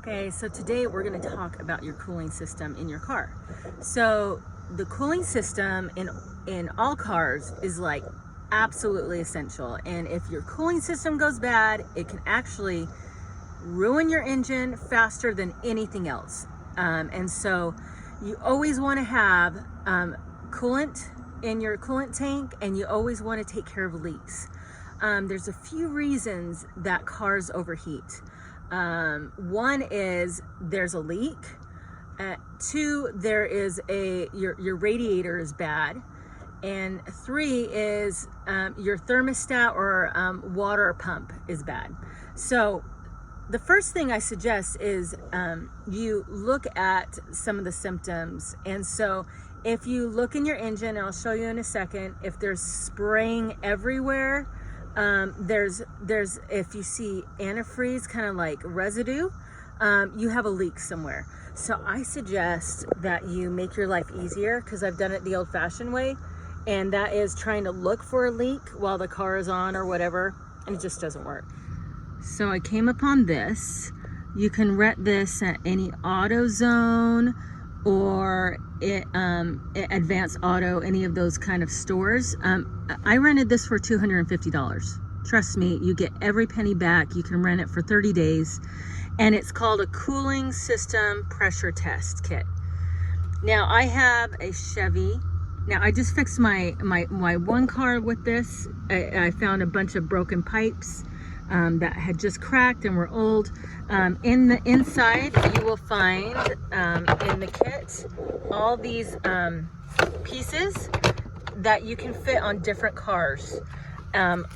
Okay, so today we're going to talk about your cooling system in your car. So the cooling system in all cars is like absolutely essential. And if your cooling system goes bad, it can actually ruin your engine faster than anything else. And so you always want to have coolant in your coolant tank, and you always want to take care of leaks. There's a few reasons that cars overheat. One is there's a leak. Two, there is your radiator is bad. And three is your thermostat or water pump is bad. So the first thing I suggest is you look at some of the symptoms. And so if you look in your engine, and I'll show you in a second, if there's spraying everywhere, there's if you see antifreeze, kind of like residue, you have a leak somewhere. So I suggest that you make your life easier, because I've done it the old-fashioned way, and that is trying to look for a leak while the car is on or whatever, and it just doesn't work. So I came upon this. You can rent this at any AutoZone or Advanced Auto, any of those kind of stores. I rented this for $250. Trust me, you get every penny back. You can rent it for 30 days. And it's called a cooling system pressure test kit. Now I have a Chevy. Now I just fixed my one car with this. I found a bunch of broken pipes that had just cracked and were old. In the inside, you will find in the kit all these pieces that you can fit on different cars. And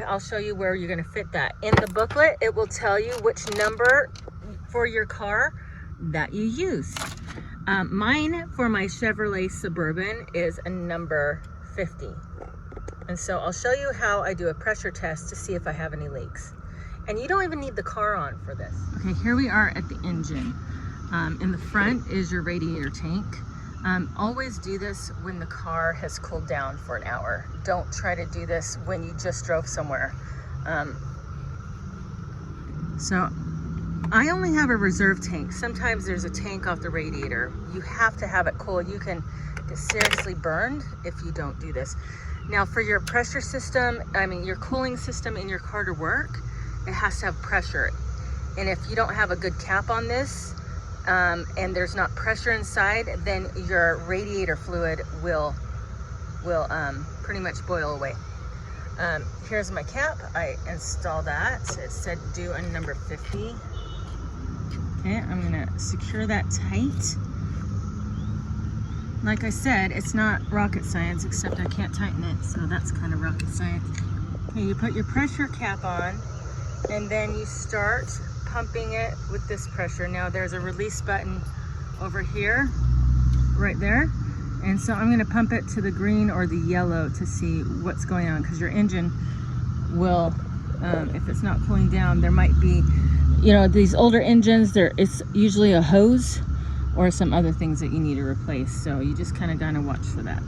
I'll show you where you're gonna fit that. In the booklet, it will tell you which number for your car that you use. Mine for my Chevrolet Suburban is a number 50. And so I'll show you how I do a pressure test to see if I have any leaks. And you don't even need the car on for this. Okay, here we are at the engine. In the front is your radiator tank. Always do this when the car has cooled down for an hour. Don't try to do this when you just drove somewhere. So I only have a reserve tank. Sometimes there's a tank off the radiator. You have to have it cool. You can get seriously burned if you don't do this. Now for your pressure system, your cooling system in your car to work, it has to have pressure. And if you don't have a good cap on this, and there's not pressure inside, then your radiator fluid will pretty much boil away. Here's my cap. I installed that. It said do a number 50. Okay, I'm gonna secure that tight. Like I said, it's not rocket science, except I can't tighten it, so that's kind of rocket science. Okay, you put your pressure cap on, and then you start pumping it with this pressure. Now there's a release button over here, right there. And so I'm gonna pump it to the green or the yellow to see what's going on, because your engine will, if it's not cooling down, there might be, these older engines, it's usually a hose or some other things that you need to replace. So you just kind of gotta watch for that.